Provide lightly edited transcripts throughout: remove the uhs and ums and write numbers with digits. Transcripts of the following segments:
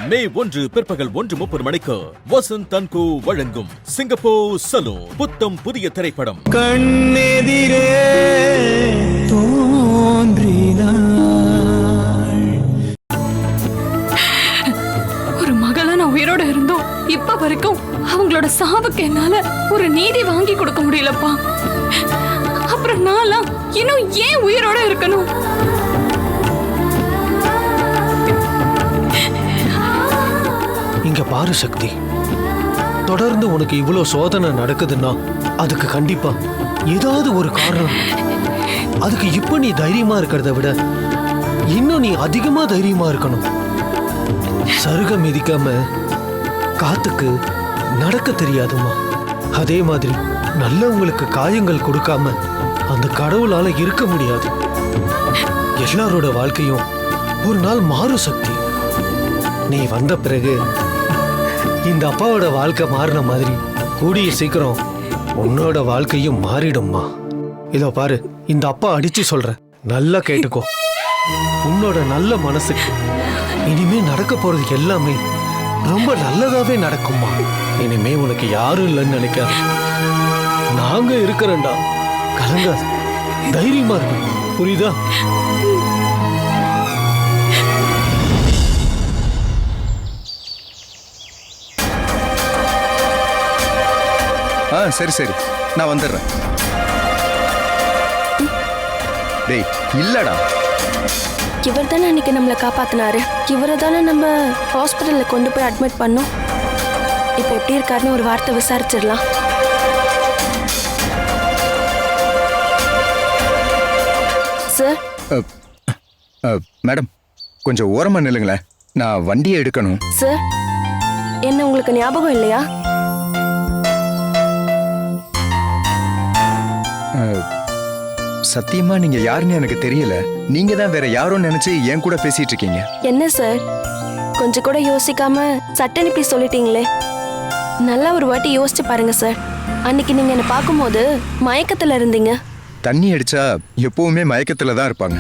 மே 1 பிற்பகல் 1:30 மணிக்கு வசந்த் அண்ட் கோ வழங்கும் சிங்கப்பூர் சலூன் புத்தம் புதிய திரைப்படம். கண்ணெதிரே ஒரு மகளா நான் உயிரோட இருந்தோம் இப்ப வரைக்கும் அவங்களோட சாவுக்கு என்னால ஒரு நீதி வாங்கி கொடுக்க முடியலப்பா. அப்புறம் நான்லாம் இன்னும் ஏன் உயிரோட இருக்கணும்? இங்க பாரு சக்தி, தொடர்ந்து உனக்கு இவ்வளவு சோதனை நடக்குதுன்னா அதுக்கு கண்டிப்பா ஏதாவது ஒரு காரணம். அதுக்கு இப்ப நீ தைரியமா இருக்கிறத விட இன்னும் நீ அதிகமா தைரியமா இருக்கணும். சருக மிதிக்காம காத்துக்கு நடக்க தெரியாதுமா. அதே மாதிரி நல்லவங்களுக்கு காயங்கள் கொடுக்காம அந்த கடவுளால இருக்க முடியாது. எல்லாரோட வாழ்க்கையும் ஒரு நாள் மாறும் சக்தி. நீ வந்த பிறகு இந்த அப்பாவோட வாழ்க்கை மாறின மாதிரி கூடிய சீக்கிரம் உன்னோட வாழ்க்கையும் மாறிடும்மா. இதோ பாரு, இந்த அப்பா அடிச்சு சொல்ற, நல்லா கேட்டுக்கோ. உன்னோட நல்ல மனசுக்கு இனிமே நடக்க போறது எல்லாமே ரொம்ப நல்லதாவே நடக்கும்மா. இனிமே உனக்கு யாரும் இல்லைன்னு நினைக்காத, நாங்க இருக்கிறேன்டா. கலங்காது, தைரியமா இருக்கு, புரியுதா? சரி சரி, நான் வந்துடுறேன். டேய் இல்லடா, இவர் தானே அன்னைக்கு நம்மளை காப்பாத்தினாரு. இவரை தானே நம்ம ஹாஸ்பிட்டல்ல கொண்டு போய் அட்மிட் பண்ணோம். இப்ப எப்படி இருக்காருன்னு ஒரு வார்த்தை விசாரிச்சிடலாம். சார். மேடம் கொஞ்சம் ஓரமா நில்லுங்களேன், நான் வண்டியை எடுக்கணும். சார், என்ன உங்களுக்கு ஞாபகம் இல்லையா? சத்தியமா நீங்க யாருன்னு எனக்கு தெரியல. நீங்க தான் வேற யாரோ நினைச்சு என் கூட பேசிட்டு இருக்கீங்க. என்ன சார், கொஞ்சம் கூட யோசிக்காம சட்டன்னு இப்படி சொல்லிட்டீங்களே. நல்லா ஒரு வாட்டி யோசிச்சு பாருங்க சார். அன்னைக்கு நீங்க என்ன பார்க்கும்போது மயக்கத்துல இருந்தீங்க. தண்ணி அடிச்சா எப்பவுமே மயக்கத்துல தான் இருப்பாங்க.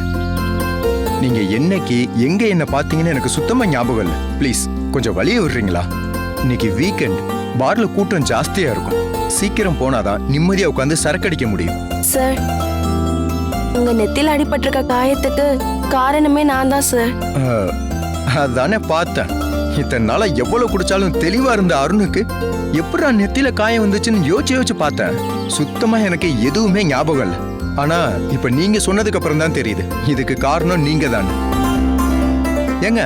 நீங்க என்னைக்கு எங்க என்ன பாத்தீங்கன்னு எனக்கு சுத்தமா ஞாபகம் இல்லை. ப்ளீஸ் கொஞ்சம் வழிய விடுறீங்களா? இன்னைக்கு வீக்கெண்ட், பார்ல கூட்டம் ஜாஸ்தியா இருக்கும். சீக்கிரம் போனாதான் நிம்மதியா உட்காந்து சரக்கடிக்க முடியும். சார், உங்க நெத்தில அடிபட்டிருக்க காயத்துக்கு காரணமே நான் தான் சார். அதானே பார்த்தேன். இத்தனை நாளா எவ்வளவு குடிச்சாலும் தெளிவா இருந்த அருணுக்கு எப்படி நெத்தில காயம் வந்துச்சுன்னு யோசிச்சு பார்த்தேன். சுத்தமா எனக்கு எதுவுமே ஞாபகம் இல்லை. ஆனா இப்ப நீங்க சொன்னதுக்கு அப்புறம் தான் தெரியுது இதுக்கு காரணம் நீங்க தான். ஏங்க,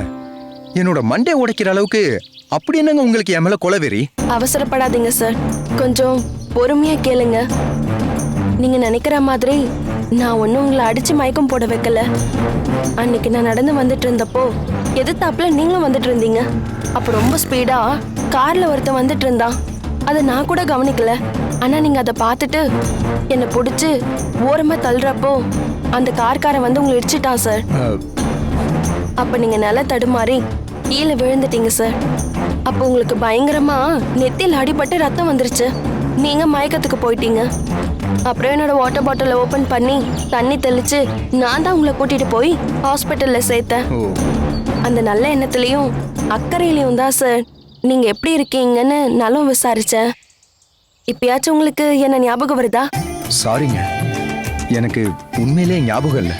என்னோட மண்டை உடைக்கிற அளவுக்கு அப்படி என்னங்க உங்களுக்கு என் மேல கொலவெறி? அவசரப்படாதீங்க சார், கொஞ்சம் பொறுமையா கேளுங்க. நீங்க நினைக்கிற மாதிரி நான் ஒன்னும் உங்களை அடிச்சு மயக்கம் போட வைக்கல. அன்னைக்கு நான் நடந்து வந்துட்டு இருந்தப்போ எதிர்த்தாப்புல நீங்களும் வந்துட்டு இருந்தீங்க. அப்ப ரொம்ப ஸ்பீடா கார்ல ஒருத்தன் வந்துட்டு இருந்தான். அதை நான் கூட கவனிக்கல. ஆனா நீங்க அதை பார்த்துட்டு என்னை பிடிச்சு ஓரமா தள்ளுறப்போ அந்த கார்காரன் வந்து உங்களை இடிச்சிட்டான் சார். அப்ப நீங்க நல்லா தடுமாறி கீழே விழுந்துட்டீங்க சார். அப்போ உங்களுக்கு பயங்கரமா நெத்தியில் அடிபட்டு ரத்தம் வந்துருச்சு. நீங்க மயக்கத்துக்கு போயிட்டீங்க. அப்புறம் என்னோட வாட்டர் பாட்டிலை ஓபன் பண்ணி தண்ணி தெளிச்சு நான் தான் உங்களை கூட்டிட்டு போய் ஹாஸ்பிட்டல்ல சேர்த்தேன். அந்த நல்ல எண்ணத்துலயும் அக்கறையிலையும் தான் சார் நீங்க எப்படி இருக்கீங்கன்னு நலம் விசாரிச்சேன். இப்பயாச்சும் உங்களுக்கு என்ன ஞாபகம் வருதா? சாரிங்க, எனக்கு உண்மையிலே ஞாபகம் இல்லை.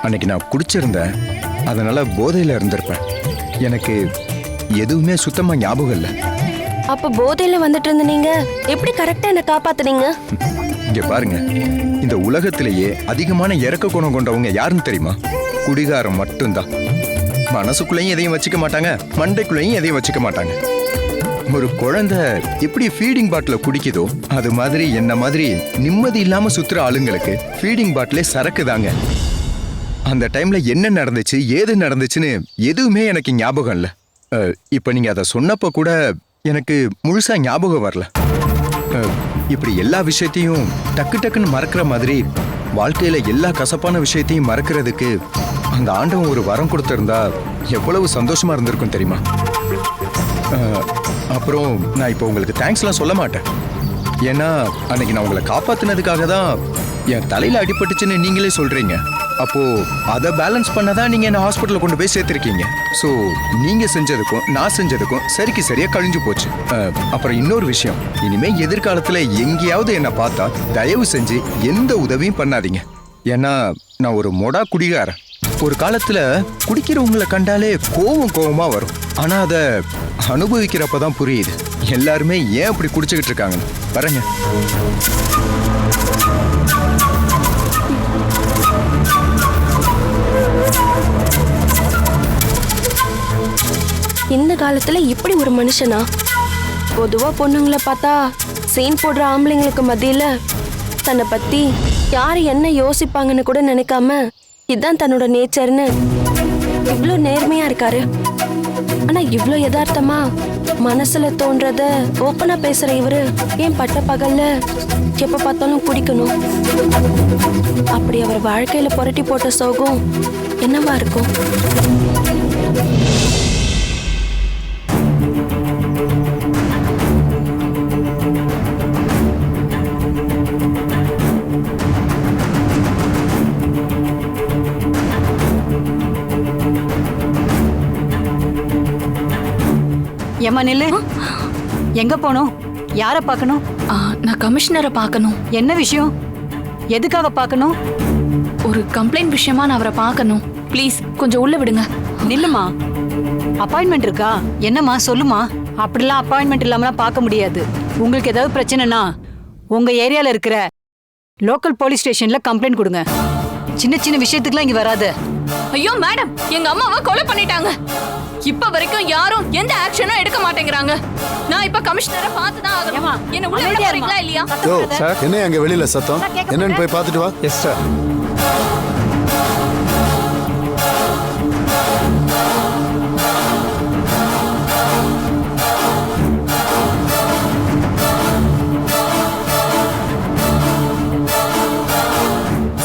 அன்னைக்கு நான் குடிச்சிருந்தேன், அதனால போதையில இருந்திருப்பேன். எனக்கு எதுவுமே சுத்தமா ஞாபகம் இல்லை. அப்ப போதையில வந்துட்டு இருந்த நீங்க எப்படி கரெக்டா என்ன காப்பாத்துனீங்க? இங்க பாருங்க, இந்த உலகத்திலேயே அதிகமான இறக்க குணம் கொண்டவங்க யாருன்னு தெரியுமா? குடிகாரம் மட்டும்தான். மனசுக்குள்ளேயும் எதையும் வச்சுக்க மாட்டாங்க, மண்டைக்குள்ளேயும் எதையும் வச்சுக்க மாட்டாங்க. ஒரு குழந்தை எப்படி ஃபீடிங் பாட்டில குடிக்குதோ அது மாதிரி என்ன மாதிரி நிம்மதி இல்லாம சுத்துற ஆளுங்களுக்கு ஃபீடிங் பாட்டிலே சரக்கு தாங்க. அந்த டைம்ல என்ன நடந்துச்சு ஏது நடந்துச்சுன்னு எதுவுமே எனக்கு ஞாபகம் இல்லை. இப்ப நீங்க அதை சொன்னப்ப கூட எனக்கு முழுசா ஞாபகம் வரல. இப்படி எல்லா விஷயத்தையும் டக்கு டக்குன்னு மறக்கிற மாதிரி வாழ்க்கையில எல்லா கசப்பான விஷயத்தையும் மறக்கிறதுக்கு அந்த ஆண்டவன் ஒரு வரம் கொடுத்திருந்தா எவ்வளவு சந்தோஷமா இருந்திருக்கும் தெரியுமா? அப்புறம் நான் இப்போ உங்களுக்கு தேங்க்ஸ்லாம் சொல்ல மாட்டேன். ஏன்னா அன்னைக்கு நான் உங்களை காப்பாத்தினதுக்காக தான் என் தலையில அடிபட்டுச்சுன்னு நீங்களே சொல்றீங்க. அப்போ அதை பேலன்ஸ் பண்ணதான் நீங்க என்ன ஹாஸ்பிட்டல்ல கொண்டு போய் சேர்த்திருக்கீங்க. ஸோ நீங்க செஞ்சதுக்கும் நான் செஞ்சதுக்கும் சரிக்கு சரியா கழிஞ்சு போச்சு. அப்புறம் இன்னொரு விஷயம், இனிமே எதிர்காலத்துல எங்கேயாவது என்ன பார்த்தா தயவு செஞ்சு எந்த உதவியும் பண்ணாதீங்க. ஏன்னா நான் ஒரு மொடா குடிகாரன். ஒரு காலத்துல குடிக்கிறவங்களை கண்டாலே கோவமா வரும். ஆனா அதை அனுபவிக்கிறப்பதான் புரியுது எல்லாருமே ஏன் அப்படி குடிச்சுக்கிட்டு இருக்காங்கன்னு. பாருங்க. இந்த காலத்துல இப்படி ஒரு மனுஷனா? பொதுவா பொண்ணுங்களை பார்த்தா சீன் போடுற ஆம்பளைங்களுக்கு மத்தியில தன்னை பத்தி யாரு என்ன யோசிப்பாங்கன்னு கூட நினைக்காம இதுதான் தன்னோட நேச்சர்னு இவ்ளோ நேர்மையா இருக்காரு. ஆனா இவ்ளோ யதார்த்தமா மனசுல தோன்றத ஓப்பனா பேசுற இவரு ஏன் பட்ட பகல்ல எப்ப பார்த்தாலும் குடிக்கணும்? அப்படி அவர் வாழ்க்கையில புரட்டி போட்ட சோகம் என்னவா இருக்கும்? ஏம்மா நில்லு. எங்க போகணும்? யாரை பார்க்கணும்? நான் கமிஷனரை பார்க்கணும். என்ன விஷயம்? எதுக்காக பார்க்கணும்? ஒரு கம்ப்ளைண்ட் விஷயமா நான் அவரை பார்க்கணும். ப்ளீஸ் கொஞ்சம் உள்ள விடுங்க. நில்லுமா. அப்பாயின்மெண்ட் இருக்கா? என்னம்மா சொல்லுமா. அப்படிலாம் அப்பாயின்மெண்ட் இல்லாமலாம் பார்க்க முடியாது. உங்களுக்கு ஏதாவது பிரச்சனைனா உங்க ஏரியால இருக்கிற லோக்கல் போலீஸ் ஸ்டேஷன்ல கம்ப்ளைண்ட் கொடுங்க. சின்ன சின்ன விஷயத்துக்குலாம் இங்க வராது. ஐயோ மேடம், எங்க அம்மாவை கொலை பண்ணிட்டாங்க. இப்ப வரைக்கும் யாரும் எந்த ஆக்ஷனும் எடுக்க மாட்டேங்கிறாங்க. நான் இப்ப கமிஷனரை பார்த்து தான் ஆகணும். என்ன உள்ள விட போறீங்களா இல்லையா? யோ சார், என்ன அங்க வெளியில சத்தம்? என்னன்னு போய் பார்த்துட்டு வா. Yes sir.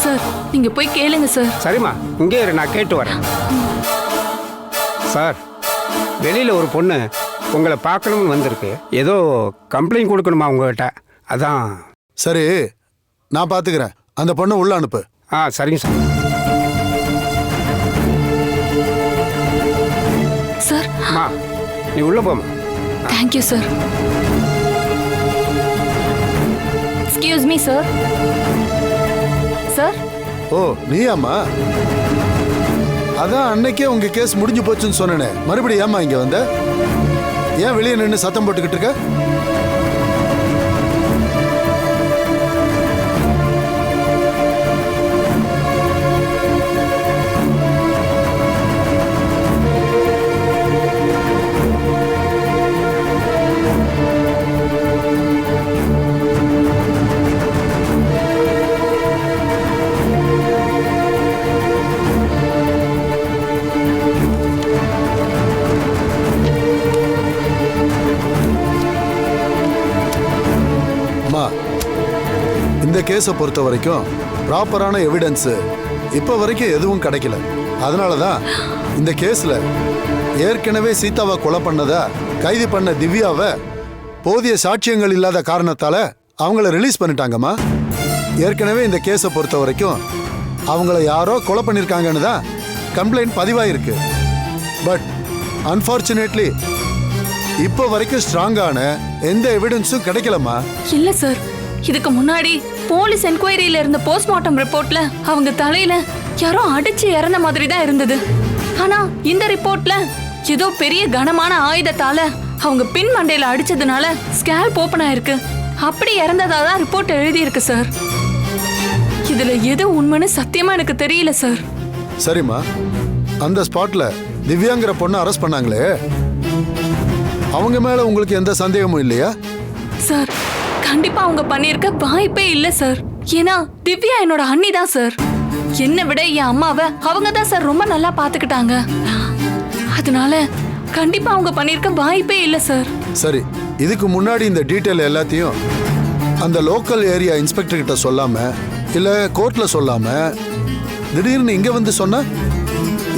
சார் நீங்க போய் கேளுங்க சார். சரிம்மா, இங்கே இரு, நான் கேட்டு வரேன். சார், வெளியில் ஒரு பொண்ணு உங்களை பார்க்கணும்னு வந்திருக்கு. ஏதோ கம்ப்ளைண்ட் கொடுக்கணுமா உங்ககிட்ட, அதான். சரி, நான் பாத்துக்கிறேன். அந்த பொண்ணை உள்ள அனுப்பு. சரிங்க சார். சார். அம்மா, நீ உள்ள போமா. Thank you sir. Excuse me sir. Sir. ஓ, நீயாம்மா? அதான் அன்னைக்கே உங்க கேஸ் முடிஞ்சு போச்சுன்னு சொன்னேனே, மறுபடியும் ஏமா இங்க வந்த? ஏன் வெளியே நின்று சத்தம் போட்டுக்கிட்டு இருக்க? இந்த கேஸை பொறுத்த வரைக்கும் ப்ராப்பரான எவிடன்ஸ் இப்போ வரைக்கும் எதுவும் கிடைக்கல. அதனால தான் இந்த கேஸில் ஏற்கனவே சீதாவை கொலை பண்ணதா கைது பண்ண திவ்யாவை போதிய சாட்சியங்கள் இல்லாத காரணத்தால் அவங்கள ரிலீஸ் பண்ணிட்டாங்கம்மா. ஏற்கனவே இந்த கேஸை பொறுத்த வரைக்கும் அவங்கள யாரோ கொலை பண்ணியிருக்காங்கன்னு தான் கம்ப்ளைண்ட் பதிவாயிருக்கு. பட் அன்ஃபார்ச்சுனேட்லி இப்போ வரைக்கும் ஸ்ட்ராங்கான எந்த எவிடன்ஸும் கிடைக்கலம்மா. இல்ல சார், இதுக்கு முன்னாடி போலீஸ் என்கொயரியில இருந்த போஸ்ட்மார்ட்டம் ரிப்போர்ட்ல அவங்க தலையில யாரோ அடிச்சு இறந்த மாதிரி தான் இருந்தது. ஆனா இந்த ரிப்போர்ட்ல ஏதோ பெரிய கனமான ஆயுதத்தால அவங்க பின் மண்டையில அடிச்சதுனால ஸ்கேல்ப் ஓபன் ஆயிருக்கு. அப்படி இறந்ததா தான் ரிப்போர்ட் எழுதி இருக்கு சார். இதுல எது உண்மைன்னு சத்தியமா எனக்கு தெரியல சார். சரிம்மா, அந்த ஸ்பாட்ல திவ்யாங்கிற பொண்ணை அரெஸ்ட் பண்ணாங்களே, அவங்க மேல உங்களுக்கு எந்த சந்தேகமும் இல்லையா? சார், கண்டிப்பா அவங்க பண்ணிருக்க வாய்ப்பே இல்ல சார். ஏன்னா திவ்யா என்னோட அண்ணி தான் சார். என்னை விட என் அம்மாவை அவங்க தான் சார் ரொம்ப நல்லா பாத்துக்கிட்டாங்க. அதனால கண்டிப்பா அவங்க பண்ணிருக்க வாய்ப்பே இல்ல சார். சரி, இதுக்கு முன்னாடி இந்த டீட்டெயில் எல்லாத்தையும் அந்த லோக்கல் ஏரியா இன்ஸ்பெக்டர் கிட்ட சொல்லாம இல்ல கோர்ட்ல சொல்லாம திடீர்னு இங்க வந்து சொன்னா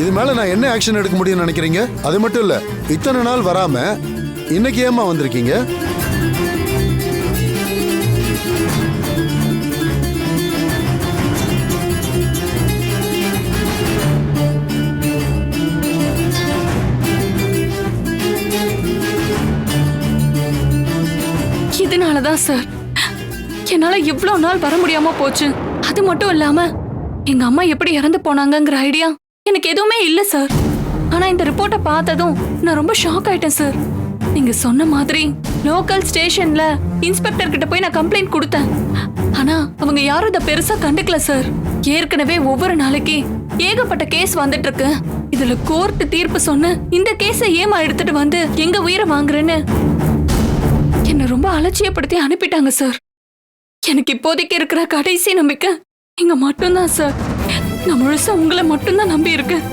இது மேல நான் என்ன ஆக்ஷன் எடுக்க முடியும்னு நினைக்கிறீங்க? அது மட்டும் இல்ல, இத்தனை நாள் வராம இன்னைக்கு ஏமா வந்திருக்கீங்க? தான் சார் என்னால இவ்ளோ நாள் வர முடியாம போச்சு. அது மட்டும் இல்லாம எங்க அம்மா எப்படி இறந்து போனாங்கங்கிற ஐடியா எனக்கு எதுவுமே இல்ல சார். ஆனா இந்த ரிப்போர்ட்டை பார்த்ததும் நான் ரொம்ப ஷாக் ஆயிட்டேன் சார். நீங்க சொன்ன மாதிரி லோக்கல் ஸ்டேஷன்ல இன்ஸ்பெக்டர் கிட்ட போய் நான் கம்ப்ளைண்ட் கொடுத்தேன். ஆனா அவங்க யாரும் இதை பெருசா கண்டுக்கல சார். ஏற்கனவே ஒவ்வொரு நாளைக்கு ஏகப்பட்ட கேஸ் வந்துட்டு இருக்கு. இதுல கோர்ட் தீர்ப்பு சொன்ன இந்த கேஸை ஏமா எடுத்துட்டு வந்து எங்க உயிரை வாங்குறேன்னு என்ன ரொம்ப அலட்சியப்படுத்தி அனுப்பிட்டாங்க சார். எனக்கு இப்போதைக்கு இருக்கிற கடைசி நம்பிக்கை இங்க மட்டும்தான் சார். நான் முழுசா உங்களை மட்டும்தான் நம்பி இருக்கேன்.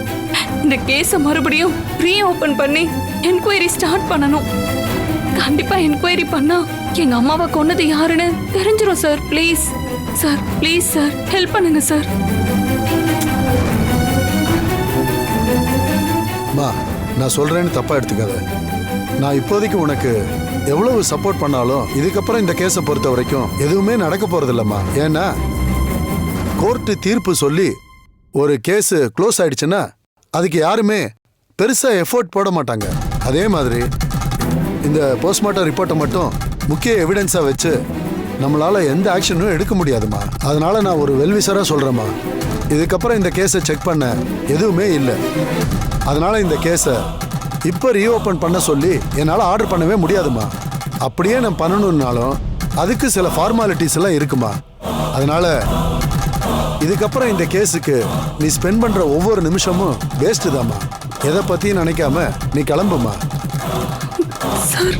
இந்த கேஸை மறுபடியும் ரீஓபன் பண்ணி என்கொயரி ஸ்டார்ட் பண்ணணும். கண்டிப்பா என்கொயரி பண்ணா எங்க அம்மாவை கொன்னது யாருன்னு தெரிஞ்சிரும் sir. Please sir, please sir, help பண்ணுங்க சார். அம்மா, நான் சொல்றேன்னு தப்பா எடுத்துக்காத. நான் இப்போதைக்கு உனக்கு எவ்வளவு சப்போர்ட் பண்ணாலும் இதுக்கப்புறம் இந்த கேஸை பொறுத்த வரைக்கும் எதுவுமே நடக்க போறது இல்லம்மா. ஏன்னா கோர்ட்டு தீர்ப்பு சொல்லி ஒரு கேஸ் க்ளோஸ் ஆயிடுச்சுன்னா அதுக்கு யாருமே பெருசா எஃபோர்ட் போட மாட்டாங்க. அதே மாதிரி இந்த போஸ்ட்மார்ட்டம் ரிப்போர்ட்டை மட்டும் முக்கிய எவிடன்ஸா வச்சு நம்மளால எந்த ஆக்ஷனும் எடுக்க முடியாதுமா. அதனால நான் ஒரு வெல்விசரா சொல்றேம்மா, இதுக்கப்புறம் இந்த கேஸை செக் பண்ண எதுவுமே இல்லை. அதனால இந்த கேஸை இப்போ ரீஓப்பன் பண்ண சொல்லி என்னால் ஆர்டர் பண்ணவே முடியாதுமா. அப்படியே நான் பண்ணணும்னாலும் அதுக்கு சில ஃபார்மாலிட்டிஸ் எல்லாம் இருக்குமா. அதனால இதுக்கப்புறம் இந்த கேஸுக்கு நீ ஸ்பெண்ட் பண்ற ஒவ்வொரு நிமிஷமும் வேஸ்ட் தாம்மா. எதை பத்தியும் நினைக்காம நீ கிளம்புமா. சார்,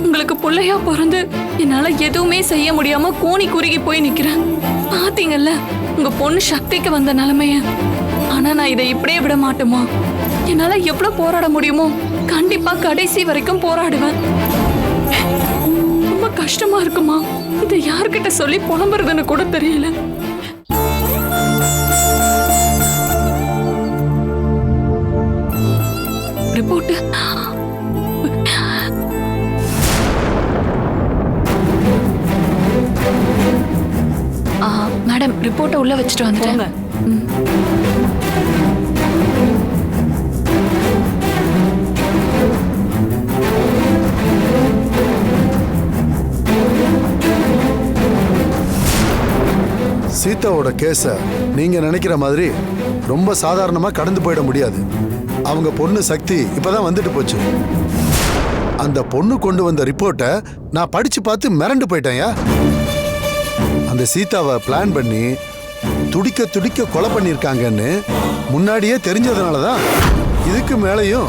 உங்களுக்கு பிள்ளையா பிறந்து என்னால எதுவுமே செய்ய முடியாம கூனி குறுகி போய் நிக்கிறேன். பாத்தீங்கல்ல உங்க பொண்ணு சக்திக்கு வந்த நிலைமைய. ஆனா நான் இதை இப்படியே விட மாட்டேமா. என்னால எவ்வளவு போராட முடியுமோ கண்டிப்பா கடைசி வரைக்கும் போராடுவேன். ரொம்ப கஷ்டமா இருக்குமா. இதை யார்கிட்ட சொல்லி புலம்புறதுன்னு கூட தெரியல. ரிப்போர்ட் மேடம், ரிப்போர்ட்டை உள்ள வச்சுட்டு வந்துட்டாங்க. சீதாவோட கேஸை நீங்க நினைக்கிற மாதிரி ரொம்ப சாதாரணமா கடந்து போயிட முடியாது. அவங்க பொண்ணு சக்தி இப்பதான் வந்துட்டு போச்சு. அந்த பொண்ணு கொண்டு வந்த ரிப்போர்ட்டை நான் படிச்சு பார்த்து மிரண்டு போயிட்டேன்யா. அந்த சீதாவை பிளான் பண்ணி துடிக்க துடிக்க கொலை பண்ணியிருக்காங்கன்னு முன்னாடியே தெரிஞ்சதுனால தான் இதுக்கு மேலேயும்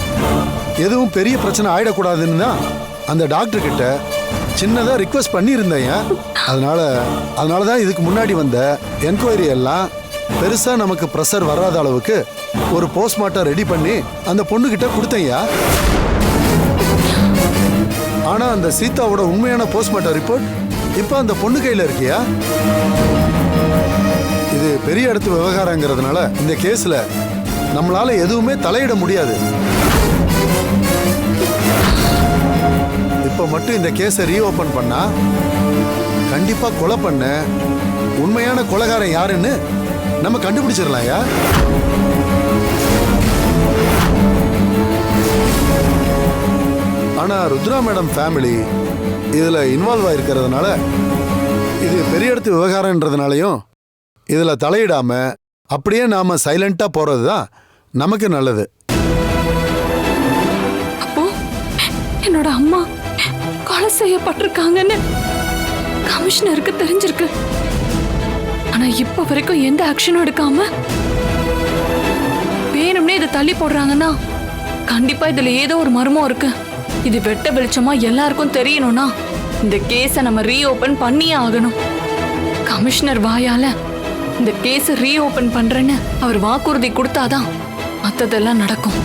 எதுவும் பெரிய பிரச்சனை ஆயிடக்கூடாதுன்னு தான் அந்த டாக்டர் கிட்ட சின்னதா ரிக்வெஸ்ட் பண்ணியிருந்தேன். அதனால தான் இதுக்கு முன்னாடி வந்த என்கொயரி எல்லாம் பெருசா நமக்கு ப்ரெஷர் வராத அளவுக்கு ஒரு போஸ்ட்மார்ட்டம் ரெடி பண்ணி அந்த பொண்ணு கிட்ட கொடுத்தேன்யா. ஆனா அந்த சீதாவோட உண்மையான போஸ்ட்மார்ட்டம் ரிப்போர்ட் இப்ப அந்த பொண்ணு கையில இருக்கியா. இது பெரிய இடத்து விவகாரங்கிறதுனால இந்த கேஸ்ல நம்மளால எதுவுமே தலையிட முடியாது. இப்ப மட்டும் இந்த கேஸை ரீஓபன் பண்ணா கண்டிப்பா கொலை பண்ண உண்மையான கொலைகாரன் யாருன்னு நம்ம கண்டுபிடிச்சிடலாம்யா. ஆனா ருத்ரா மேடம் ஃபேமிலி இதுல இன்வால்வ் ஆயிருக்கிறதுனால இது பெரிய இடத்து விவகாரம்ன்றதுனாலையும் இதுல தலையிடாம அப்படியே நாம சைலண்டா போறதுதான் நமக்கு நல்லது. அப்போ என்னோட அம்மா கொலை செய்யப்பட்டிருக்காங்கன்னு கமிஷனருக்கு தெரிஞ்சிருக்கு. ஆனா இப்ப வரைக்கும் எந்த ஆக்ஷனும் எடுக்காம வேணும்னே இதை தள்ளி போடுறாங்கன்னா கண்டிப்பா இதுல ஏதோ ஒரு மர்மம் இருக்கு. இது வெட்ட வெளிச்சமா எல்லாருக்கும் தெரியணும்னா இந்த கேஸை நம்ம ரீஓபன் பண்ணியே ஆகணும். கமிஷனர் வாயால இந்த கேஸை ரீஓபன் பண்றேன்னு அவர் வாக்குறுதி கொடுத்தாதான் மத்ததெல்லாம் நடக்கும்.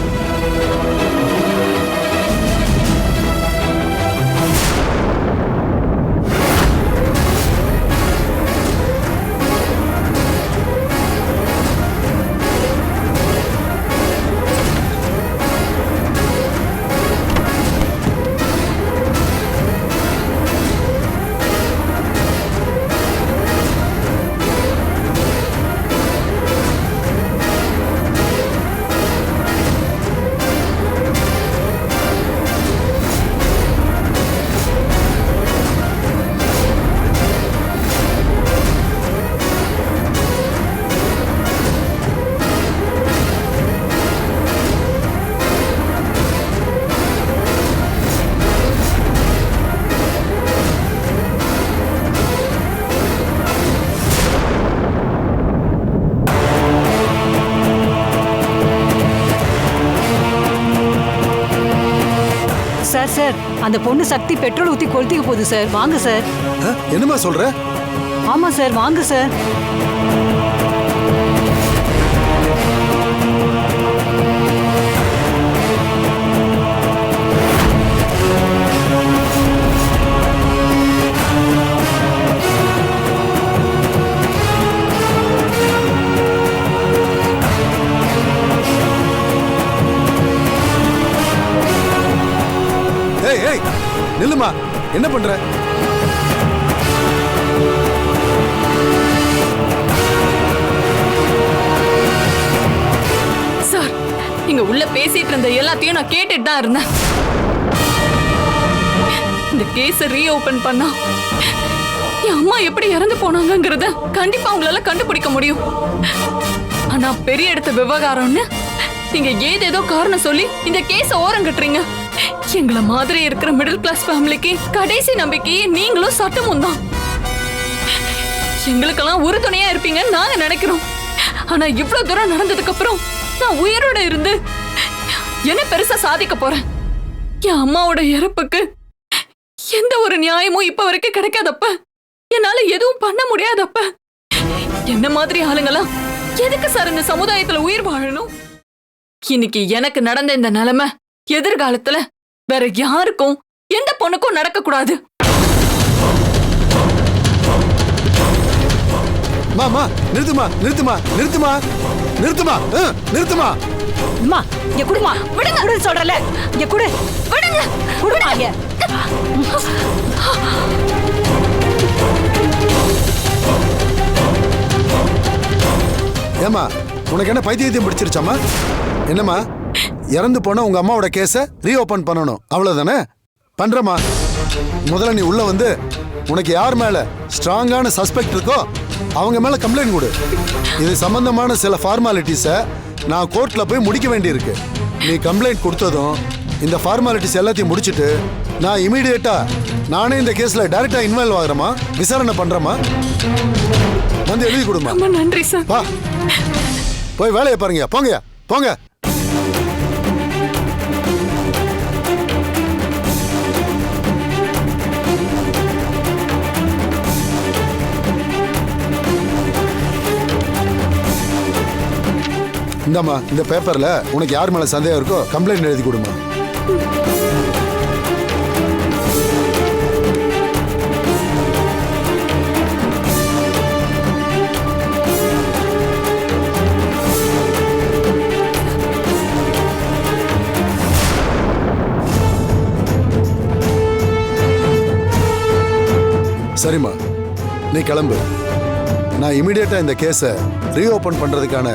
சார் சார் அந்த பொண்ணு சக்தி பெட்ரோல் ஊத்தி கொளுத்திக்க போகுது சார் வாங்க சார். என்னம்மா சொல்ற? ஆமா சார் வாங்க சார். ஏய் ஏய் நில்லுமா, என்ன பண்ற? சார், நீங்க உள்ள பேசிட்டு இருந்த எல்லாத்தையும் நான் கேட்டுட்டு தான் இருந்தேன். இந்த கேஸ ரீஓபன் பண்ணா என் அம்மா எப்படி இறந்து போனாங்கங்கறத கண்டிப்பா உங்களால கண்டுபிடிக்க முடியும். ஆனா பெரிய இடத்த விவகாரம்னு நீங்க ஏதேதோ காரணம் சொல்லி இந்த கேஸ ஓரம் கட்டுறீங்க. எங்களை மாதிரி இருக்கிற மிடில் கிளாஸ் ஃபேமிலிக்கு கடைசி நம்பிக்கையே நீங்களும் சட்டமும் தான். எங்களுக்கெல்லாம் உறுதுணையா இருப்பீங்கன்னு நாங்க நினைக்கிறோம். ஆனா இவ்வளவு தூரம் நடந்ததுக்கு அப்புறம் நான் உயிரோட இருந்து என்ன பெருசா சாதிக்க போறேன்? என் அம்மாவோட இறப்புக்கு எந்த ஒரு நியாயமும் இப்ப வரைக்கும் கிடைக்காதப்ப, என்னால எதுவும் பண்ண முடியாதப்ப, என்ன மாதிரி ஆளுங்களாம் எதுக்கு சார் இந்த சமுதாயத்துல உயிர் வாழணும்? இன்னைக்கு எனக்கு நடந்த இந்த நிலைமை எதிர்காலத்துல வேற யாருக்கும் எந்த பொண்ணுக்கும் நடக்க கூடாது. மாமா நிறுத்துமா நிறுத்துமா நிறுத்துமா நிறுத்துமா நிறுத்துமா. அம்மா இங்க குடுமா விடுங்க குடு சொல்றல இங்க குடு விடுங்க குடுமா இங்க. ஏமா உனக்கு என்ன பைத்தியத்தையும் பிடிச்சிருச்சாமா? என்னம்மா, இறந்து போன உங்க அம்மாவோட கேஸை ரீஓபன் பண்ணணும் அவ்வளவுதானே? பண்றமா. முதல்ல நீ உள்ள வந்து உனக்கு யார் மேல ஸ்ட்ராங்கான சஸ்பெக்ட் இருக்கோ அவங்க மேல கம்ப்ளைண்ட் கொடு. இது சம்பந்தமான சில ஃபார்மாலிட்டிஸை நான் கோர்ட்ல போய் முடிக்க வேண்டியிருக்கு. நீ கம்ப்ளைண்ட் கொடுத்ததும் இந்த ஃபார்மாலிட்டிஸ் எல்லாத்தையும் முடிச்சுட்டு நான் இமீடியட்டா நானே இந்த கேஸ்ல டைரக்டா இன்வால்வ் ஆகுறேமா, விசாரணை பண்றேமா. வந்து எழுதி கொடுமா. ரொம்ப நன்றி சார். வா போய் வேலையை பாருங்க. போங்க போங்க. இந்தாம்மா, இந்த பேப்பர்ல உனக்கு யார் மேல சந்தேகம் இருக்கோ கம்ப்ளைண்ட் எழுதி கொடுமா. சரிம்மா, நீ கிளம்பு. நான் இமீடியட்டா இந்த கேஸை ரீஓபன் பண்றதுக்கான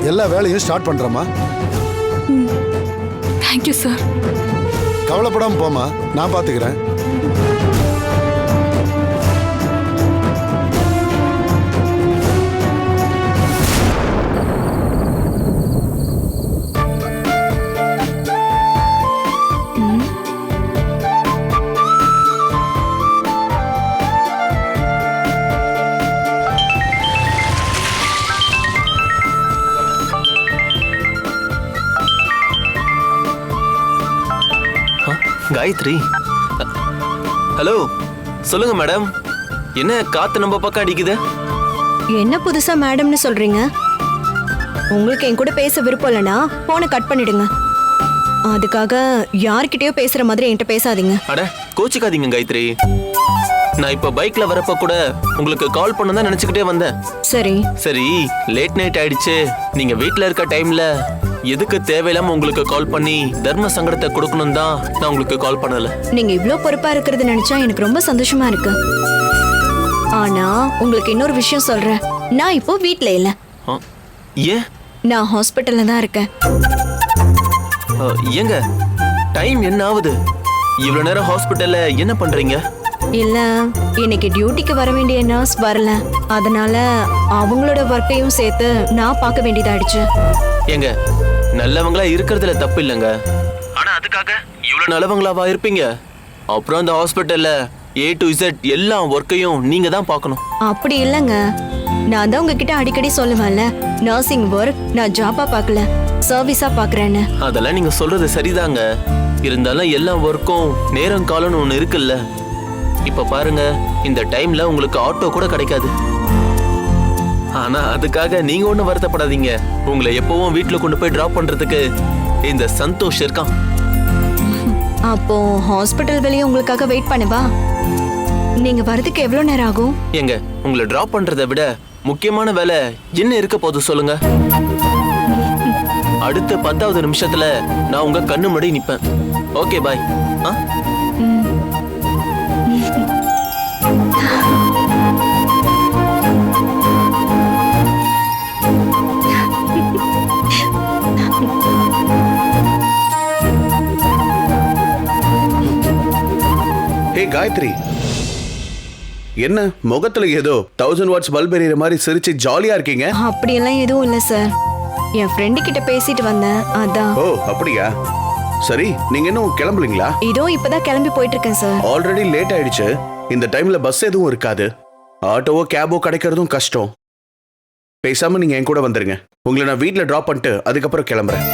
எல்லா வேலையும் ஸ்டார்ட் பண்றேம்மா. Thank you sir. கவலைப்படாம போமா, நான் பாத்துக்கிறேன். காயத்ரி, ஹலோ சொல்லுங்க மேடம். என்ன காத்து நம்ம பக்கம் அடிக்குது? என்ன புதுசா மேடம்னு சொல்றீங்க? உங்களுக்கு என் கூட பேச விருப்பம் இல்லைன்னா போனை கட் பண்ணிடுங்க. அதுக்காக யார்கிட்டயோ பேசுற மாதிரி என்கிட்ட பேசாதீங்க. அட கோச்சிக்காதீங்க காயத்ரி. நான் இப்ப பைக்ல வரப்ப கூட உங்களுக்கு கால் பண்ண தான் நினைச்சுக்கிட்டே வந்தேன். சரி சரி, லேட் நைட் ஆயிடுச்சு. நீங்க வீட்ல இருக்க டைம்ல எதுக்கு தேவையில்லாம உங்களுக்கு கால் பண்ணி தர்ம சங்கடத்தை கொடுக்கணும் தான் நான் உங்களுக்கு கால் பண்ணல. நீங்க இவ்ளோ பொறுப்பா இருக்கிறது நினைச்சா எனக்கு ரொம்ப சந்தோஷமா இருக்கு. ஆனா உங்களுக்கு இன்னொரு விஷயம் சொல்றேன். நான் இப்போ வீட்ல இல்ல. ஏன்? நான் ஹாஸ்பிட்டல்ல தான் இருக்கேன். ஏங்க டைம் என்ன ஆகுது? இவ்வளவு நேரம் ஹாஸ்பிட்டல்ல என்ன பண்றீங்க? இல்ல, இன்னைக்கு டியூட்டிக்கு வர வேண்டிய நர்ஸ் வரல. அதனால அவங்களோட ஒர்க்கையும் சேர்த்து நான் பார்க்க வேண்டியதாயிடுச்சு. ஏங்க நல்லவங்களா இருக்கிறதுல தப்பு இல்லைங்க. ஆனா அதுக்காக இவ்வளவு நல்லவங்களாவா இருப்பீங்க? அப்புறம் அந்த ஹாஸ்பிட்டல்ல A to Z எல்லா ஒர்க்கையும் நீங்க தான் பார்க்கணும். அப்படி இல்லைங்க. நான் தான் உங்ககிட்ட அடிக்கடி சொல்லுவேன்ல, நர்சிங் ஒர்க் நான் ஜாபா பார்க்கல, சர்வீஸா பார்க்கறேன்னு. அதெல்லாம் நீங்க சொல்றது சரிதாங்க. இருந்தாலும் எல்லா ஒர்க்கும் நேரம் காலம்னு ஒன்று இருக்குல்ல. இப்ப பாருங்க, இந்த டைம்ல உங்களுக்கு ஆட்டோ கூட கிடைக்காது. ஆனா அதுக்காக நீங்க ஒண்ணும் வருத்தப்படாதீங்க. உங்களை எப்பவும் வீட்டுல கொண்டு போய் டிராப் பண்றதுக்கு இந்த சந்தோஷ் இருக்கான். அப்போ ஹாஸ்பிட்டல் வெளியே உங்களுக்காக வெயிட் பண்ணவா? நீங்க வரதுக்கு எவ்வளவு நேரம் ஆகும்? எங்க உங்களை டிராப் பண்றதை விட முக்கியமான வேலை என்ன இருக்க போது சொல்லுங்க. அடுத்த 10வது நிமிஷத்துல நான் உங்க கண்ணு முன்னாடி நிப்பேன். Okay bye. ஹே காயத்ரி, என்ன முகத்துல ஏதோ 1000 வாட்ஸ் பல்ப் எரியற மாதிரி சிரிச்சு ஜாலியா இருக்கீங்க? அப்படியெல்லாம் எதுவும் இல்ல சார். என் ஃப்ரெண்டு கிட்ட பேசிட்டு வந்தேன், அதான். ஓ அப்படியா? சரி, நீங்க இன்னும் கிளம்பலீங்களா? இதோ இப்பதான் கிளம்பி போயிட்டு இருக்கேன் சார். ஆல்ரெடி லேட் ஆயிடுச்சு. இந்த டைம்ல பஸ் எதுவும் இருக்காது. ஆட்டோவோ கேபோ கிடைக்கிறதும் கஷ்டம். பேசாம நீங்க என் கூட வந்துருங்க. உங்களை நான் வீட்டுல டிராப் பண்ணிட்டு அதுக்கப்புறம் கிளம்புறேன்.